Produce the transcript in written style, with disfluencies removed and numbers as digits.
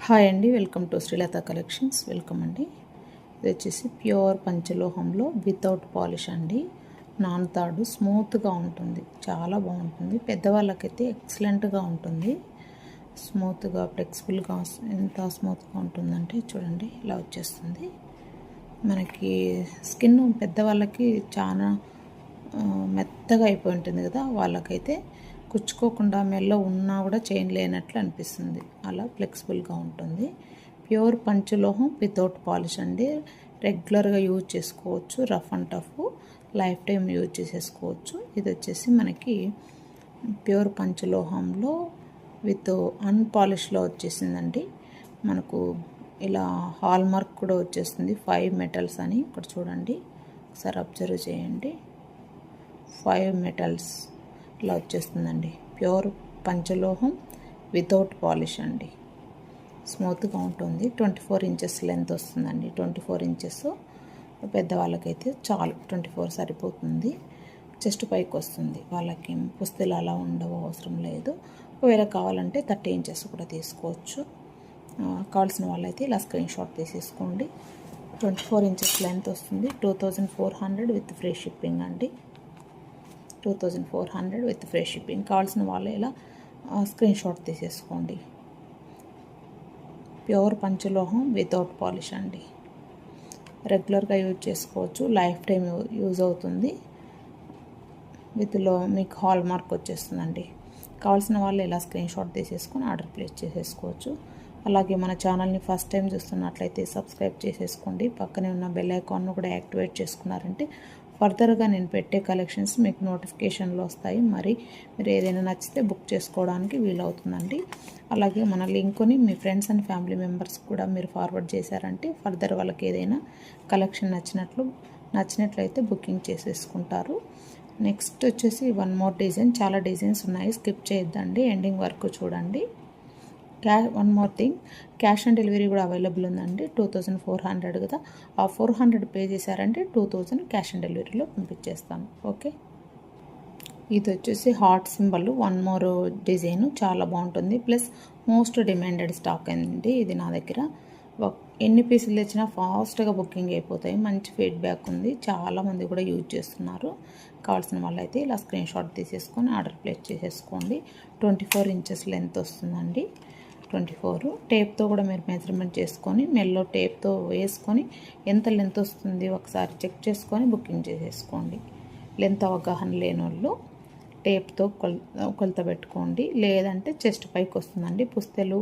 Hi అండి, welcome to Srilatha collections. Welcome అండి. ఇది వచ్చేసి ప్యూర్ పంచలోహంలో వితౌట్ పాలిష్ అండి. నాన్తాడు స్మూత్గా ఉంటుంది, చాలా బాగుంటుంది. పెద్దవాళ్ళకైతే ఎక్సలెంట్గా ఉంటుంది. స్మూత్గా ఫ్లెక్సిబుల్గా ఎంత స్మూత్గా ఉంటుందంటే చూడండి, ఇలా వచ్చేస్తుంది. మనకి స్కిన్ పెద్దవాళ్ళకి చాలా మెత్తగా అయిపోయి ఉంటుంది కదా, వాళ్ళకైతే కుచ్చుకోకుండా మెల్ల ఉన్నా కూడా చైన్ లేనట్లు అనిపిస్తుంది. అలా ఫ్లెక్సిబుల్గా ఉంటుంది. ప్యూర్ పంచలోహం వితౌట్ పాలిష్ అండి. రెగ్యులర్గా యూజ్ చేసుకోవచ్చు. Rough and tough life time use చేసేసుకోవచ్చు. ఇది వచ్చేసి మనకి ప్యూర్ పంచలోహంలో విత్ అన్పాలిష్లో వచ్చేసిందండి. మనకు ఇలా హాల్ మార్క్ కూడా వచ్చేస్తుంది. 5 మెటల్స్ అని ఇక్కడ చూడండి, ఒకసారి అబ్జర్వ్ చేయండి. 5 మెటల్స్ ఇలా వచ్చేస్తుందండి. ప్యూర్ పంచలోహం వితౌట్ పాలిష్ అండి. స్మూత్గా ఉంటుంది. 24 ఇంచెస్ లెంత్ వస్తుందండి. 24 ఇంచెస్ పెద్దవాళ్ళకైతే చాలు, 24 సరిపోతుంది. చెస్ట్ పైకి వస్తుంది. వాళ్ళకి పుస్తలు అలా ఉండవు, అవసరం లేదు. ఒకవేళ కావాలంటే 30 ఇంచెస్ కూడా తీసుకోవచ్చు. కావాల్సిన వాళ్ళైతే ఇలా స్క్రీన్ షాట్ తీసేసుకోండి. 24 ఇంచెస్ లెంత్ వస్తుంది. 2400 విత్ ఫ్రీ షిప్పింగ్ అండి. 2400 విత్ ఫ్రీ షిప్పింగ్. కావాల్సిన వాళ్ళు ఇలా స్క్రీన్ షాట్ తీసేసుకోండి. ప్యూర్ పంచలోహం వితౌట్ పాలిష్ అండి. రెగ్యులర్గా యూజ్ చేసుకోవచ్చు. లైఫ్ టైం యూజ్ అవుతుంది. విత్లో మీకు హాల్ మార్క్ వచ్చేస్తుందండి. కావాల్సిన వాళ్ళు ఇలా స్క్రీన్ షాట్ తీసేసుకొని ఆర్డర్ ప్లేస్ చేసేసుకోవచ్చు. అలాగే మన ఛానల్ని ఫస్ట్ టైం చూస్తున్నట్లయితే సబ్స్క్రైబ్ చేసేసుకోండి. పక్కనే ఉన్న బెల్ ఐకాన్ను కూడా యాక్టివేట్ చేసుకున్నారంటే ఫర్దర్గా నేను పెట్టే కలెక్షన్స్ మీకు నోటిఫికేషన్లో వస్తాయి. మరి మీరు ఏదైనా నచ్చితే బుక్ చేసుకోవడానికి వీలవుతుందండి. అలాగే మన లింక్ని మీ ఫ్రెండ్స్ అండ్ ఫ్యామిలీ మెంబర్స్ కూడా మీరు ఫార్వర్డ్ చేశారంటే ఫర్దర్ వాళ్ళకి ఏదైనా కలెక్షన్ నచ్చినట్లయితే బుకింగ్ చేసేసుకుంటారు. నెక్స్ట్ వచ్చేసి వన్ మోర్ డిజైన్. చాలా డిజైన్స్ ఉన్నాయి, స్కిప్ చేయొద్దండి, ఎండింగ్ వరకు చూడండి. One more thing, cash on delivery కూడా అవైలబుల్ ఉందండి. 2400 కదా, ఆ 400 పే చేశారంటే 2000 క్యాష్ ఆన్ డెలివరీలో పంపించేస్తాను. ఓకే. ఇది వచ్చేసి heart symbol one more design, చాలా బాగుంటుంది. ప్లస్ మోస్ట్ డిమాండెడ్ స్టాక్ అండి ఇది నా దగ్గర. ఎన్ని పీసులు తెచ్చినా ఫాస్ట్గా బుకింగ్ అయిపోతాయి. మంచి ఫీడ్బ్యాక్ ఉంది, చాలామంది కూడా యూజ్ చేస్తున్నారు. కావాల్సిన వాళ్ళైతే ఇలా స్క్రీన్ షాట్ తీసేసుకొని ఆర్డర్ ప్లేస్ చేసేసుకోండి. 24 ఇంచెస్ లెంత్ వస్తుందండి. 24 టేప్తో కూడా మీరు మెజర్మెంట్ చేసుకొని మెల్లో టేప్తో వేసుకొని ఎంత లెంత్ వస్తుంది ఒకసారి చెక్ చేసుకొని బుకింగ్ చేసేసుకోండి. లెంత్ అవగాహన లేని వాళ్ళు టేప్తో కొలత పెట్టుకోండి. లేదంటే చెస్ట్ పైకి వస్తుందండి. పుస్తలు